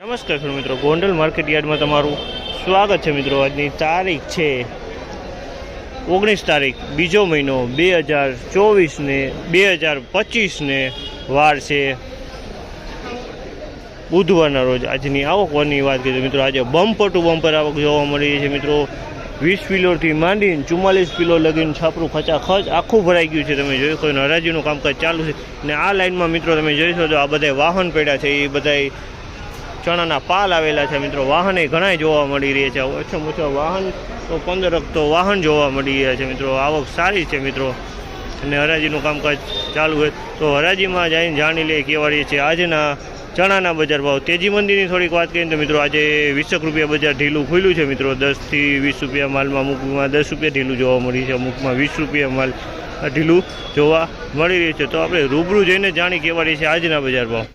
નમસ્કાર ખેડૂત મિત્રો, ગોંડલ માર્કેટ યાર્ડમાં તમારું સ્વાગત છે મિત્રો। આજની તારીખ છે 19 તારીખ બીજો મહિનો 2024 ને 2025 ને વાર છે બુધવારના રોજ। આજની આવકની વાત કરીએ મિત્રો, આજે બમ્પર ટુ બમ્પર આવક જોવા મળી છે મિત્રો। 20 કિલોથી માંડીને 44 કિલો લગીને છાપરું ખચાખચ આખું ભરાઈ ગયું છે। તમે જોઈ કોઈ હરાજીનું કામકાજ ચાલુ છે ને આ લાઇનમાં મિત્રો તમે જોઈ શકો છો આ બધા વાહન પડ્યા છે, એ બધા ચણાના પાલ આવેલા છે મિત્રો। વાહને ઘણા જોવા મળી રહ્યા છે, ઓછામાં ઓછા વાહન તો 15 તો વાહન જોવા મળી રહ્યા છે મિત્રો। આવક સારી છે મિત્રો અને હરાજીનું કામકાજ ચાલુ હોય તો હરાજીમાં જઈને જાણી લે કેવા રહી છે આજના ચણાના બજાર ભાવ। તેજી મંદીની થોડીક વાત કરીએ તો મિત્રો આજે 20 રૂપિયા બજાર ઢીલું ખુલ્યું છે મિત્રો। 10 થી 20 રૂપિયા માલમાં અમુકમાં 10 રૂપિયા ઢીલું જોવા મળી છે, અમુકમાં 20 રૂપિયા માલ ઢીલું જોવા મળી રહ્યું છે। તો આપણે રૂબરૂ જઈને જાણી કેવા રહી છે આજના બજાર ભાવ।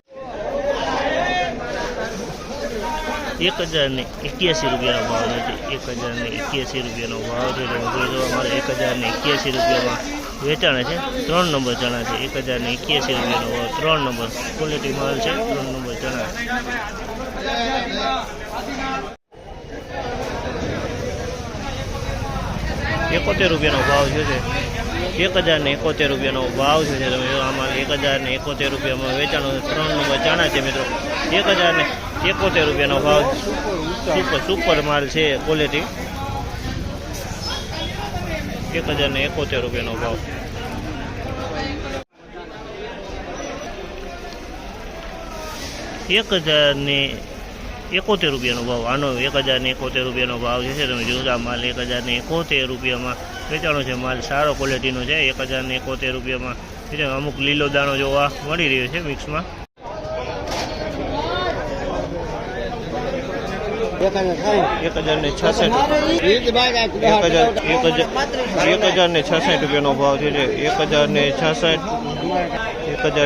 1081 રૂપિયાનો ભાવ છે, 1081 રૂપિયાનો ભાવ છે। અમારે 1081 રૂપિયામાં વેચાણ છે। 3 નંબર ચણા છે, 1081 રૂપિયાનો ભાવ, 3 નંબર ક્વોલિટી માલ છે, 3 નંબર ચણા। 71 રૂપિયાનો ભાવ છે, 1071 રૂપિયાનો ભાવ છે। તમે આમાં 1071 રૂપિયામાં વેચાણો 3 નંબર ચણા છે મિત્રો। 1071 રૂપિયાનો ભાવ, સુપર માલ છે ક્વોલિટી। 1071 રૂપિયાનો ભાવ। 1071 રૂપિયાનો ભાવ, આનો 1071 રૂપિયાનો ભાવ છે। તમે જોશો આ માલ 1071 રૂપિયામાં વેચાણો છે, માલ સારો ક્વોલિટીનો છે। 1071 રૂપિયામાં અમુક લીલો દાણો જોવા મળી રહ્યો છે મિક્સમાં। 1066 રૂપિયાનો ભાવ થયો છે।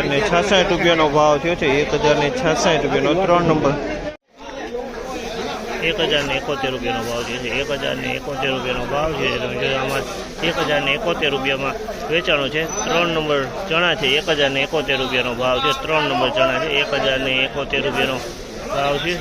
1066 રૂપિયાનો ભાવ થયો છે। 1066 રૂપિયાનો 3 નંબર। 1071 રૂપિયાનો ભાવ થયો છે, 1071 રૂપિયાનો ભાવ છે। આમાં 1071 રૂપિયામાં વેચાણો છે, 3 નંબર ચણા છે। 1071 રૂપિયાનો ભાવ છે, 3 નંબર ચણા છે। 1071 રૂપિયાનો ભાવ છે।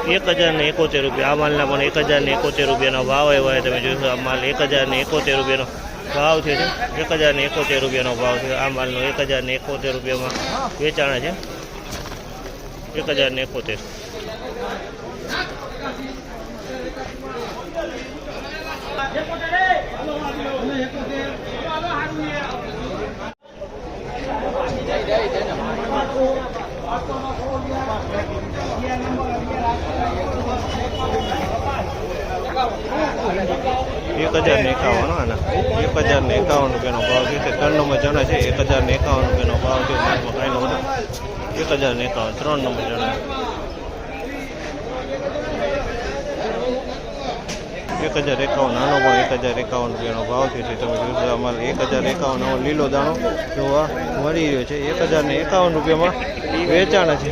1071 રૂપિયા આ માલના પણ 1071 રૂપિયાનો ભાવ આવ્યો। તમે જોશો આ માલ 1071 રૂપિયાનો ભાવ છે, 1071 રૂપિયાનો ભાવ છે। આ માલનો 1071 રૂપિયામાં વેચાણ છે, 1071। ₹1051 આના 1051 રૂપિયાનો ભાવ છે। 3 નંબર ચણા છે, 1051 રૂપિયાનો ભાવ છે। 1051 3 નંબર ચણા। 1051 આનો પણ 1051 રૂપિયાનો ભાવ છે। તમે જોશો અમારે 1051 લીલો દાણો જોવા મળી રહ્યો છે, 1051 રૂપિયામાં વેચાણ છે।